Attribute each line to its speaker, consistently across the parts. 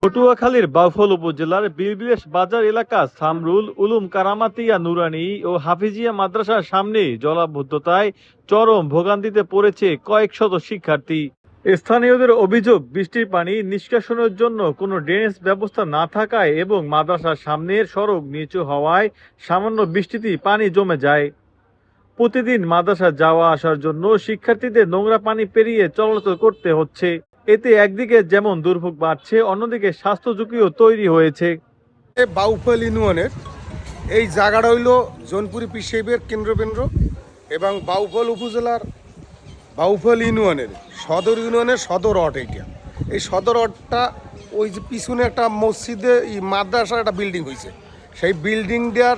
Speaker 1: পটুয়াখালীর বাউফল উপজেলার বিলবিলেশ বাজার এলাকা সামরুল উলুম কারামাতিয়া নুরানী ও হাফিজিয়া মাদ্রাসার সামনে জলাবদ্ধতায় চরম ভোগান্তিতে পড়েছে কয়েক শত শিক্ষার্থী। স্থানীয়দের অভিযোগ, বৃষ্টির পানি নিষ্কাশনের জন্য কোনো ড্রেনেজ ব্যবস্থা না থাকায় এবং মাদ্রাসার সামনের সড়ক নিচু হওয়ায় সামান্য বৃষ্টিতেই পানি জমে যায়। প্রতিদিন মাদ্রাসা যাওয়া আসার জন্য শিক্ষার্থীদের নোংরা পানি পেরিয়ে চলাচল করতে হচ্ছে। এতে একদিকে যেমন দুর্ভোগ বাড়ছে, অন্যদিকে স্বাস্থ্য ঝুঁকিও তৈরি হয়েছে।
Speaker 2: বাউফল ইউনিয়নের এই জায়গাটা হইল জোনপুরি পীর সাহেবের কেন্দ্রবিন্দু এবং বাউফল উপজেলার বাউফল ইউনিয়নের সদর অট। এই সদর অটটা ওই যে পিছনে একটা মসজিদে মাদ্রাসার একটা বিল্ডিং হয়েছে, সেই বিল্ডিংটার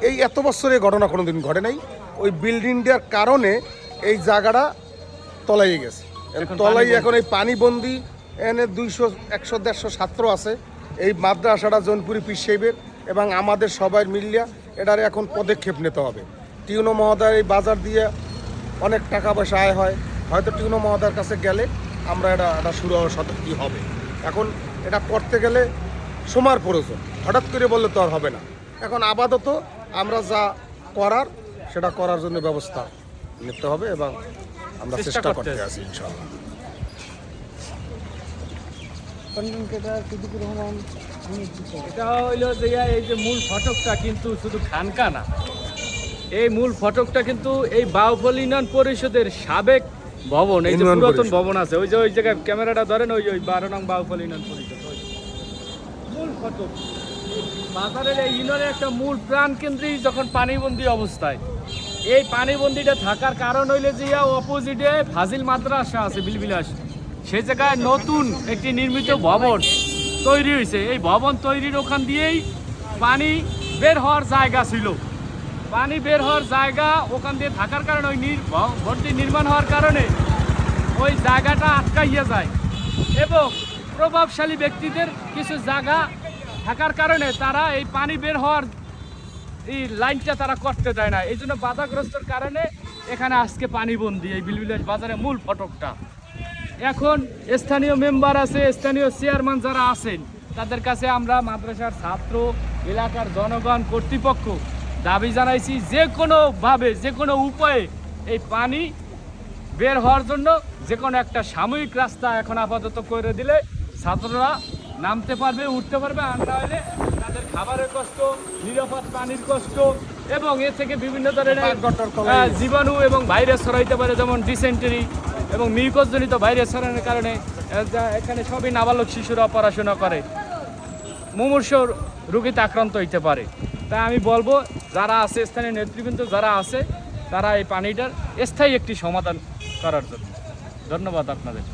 Speaker 2: এই এত বছরে ঘটনা কোনোদিন ঘটে নাই। ওই বিল্ডিংটার কারণে এই জায়গাটা তলাইয়ে গেছে। তলাই এখন এই পানিবন্দি এনে 200, 100, 150 ছাত্র আছে। এই মাদ্রাসাটা জোনপুরি পীর সাহেবের এবং আমাদের সবাই মিলিয়া এটারে এখন পদক্ষেপ নিতে হবে। টিউনো মহোদয় এই বাজার দিয়ে অনেক টাকা পয়সা আয় হয়, হয়তো টিউনো মহোদয়ের কাছে গেলে আমরা এটা শুরু সতর্ক হবে। এখন এটা করতে গেলে সময়ের প্রয়োজন, হঠাৎ করে বললে তো আর হবে না। এখন আপাতত আমরা যা করার সেটা করার জন্য ব্যবস্থা নিতে হবে এবং আমরা চেষ্টা করতে আছি ইনশাআল্লাহ।
Speaker 3: এটা হইলো যে এই যে মূল ফটকটা কিন্তু শুধু খানকা না, এই মূল ফটকটা কিন্তু এই বাউফল ইউনিয়ন পরিষদের সাবেক ভবন, এই যে পুরাতন ভবন আছে, ওই যে ওই জায়গায় ক্যামেরাটা ধরেন, ওই 12 নং বাউফল ইউনিয়ন পরিষদ মূল ফটক। বাজারের এই ইউনিয়নের একটা মূল প্রাণ কেন্দ্রে যখন পানিবন্দী অবস্থায়, এই পানিবন্দিটা থাকার কারণ হইলে যে অপোজিটে ফাজিল মাদ্রাসা আছে বিলবিলাস, সেই জায়গায় নতুন একটি নির্মিত ভবন তৈরি হয়েছে। এই ভবন তৈরির ওখান দিয়েই পানি বের হওয়ার জায়গা ছিল। পানি বের হওয়ার জায়গা ওখান দিয়ে থাকার কারণে ওই ভবনটি নির্মাণ হওয়ার কারণে ওই জায়গাটা আটকাইয়া যায় এবং প্রভাবশালী ব্যক্তিদের কিছু জায়গা থাকার কারণে তারা এই পানি বের হওয়ার এই লাইনটা তারা করতে দেয় না। এই জন্য বাধাগ্রস্তর কারণে এখানে আজকে পানিবন্দি এই বিলবিলাস বাজারের মূল ফটকটা। এখন স্থানীয় মেম্বার আছে, স্থানীয় চেয়ারম্যান যারা আছেন, তাদের কাছে আমরা মাদ্রাসার ছাত্র, এলাকার জনগণ, কর্তৃপক্ষ দাবি জানাইছি যে কোনোভাবে যে কোনো উপায়ে এই পানি বের হওয়ার জন্য যে কোনো একটা সাময়িক রাস্তা এখন আপাতত করে দিলে ছাত্ররা নামতে পারবে, উঠতে পারবে। আর না হলে তাদের খাবারের কষ্ট, নিরাপদ পানির কষ্ট এবং এ থেকে বিভিন্ন ধরনের জীবাণু এবং ভাইরাস ছড়াইতে পারে, যেমন ডিসেন্টারি এবং মিউকসজনিত ভাইরাস ছড়ানোর কারণে এখানে সবই নাবালক শিশুরা পড়াশোনা করে, মুমূর্ষ রোগীতে আক্রান্ত হইতে পারে। তাই আমি বলবো যারা আছে, স্থানীয় নেতৃবৃন্দ যারা আছে, তারা এই পানিটার স্থায়ী একটি সমাধান করার জন্য। ধন্যবাদ আপনাদের।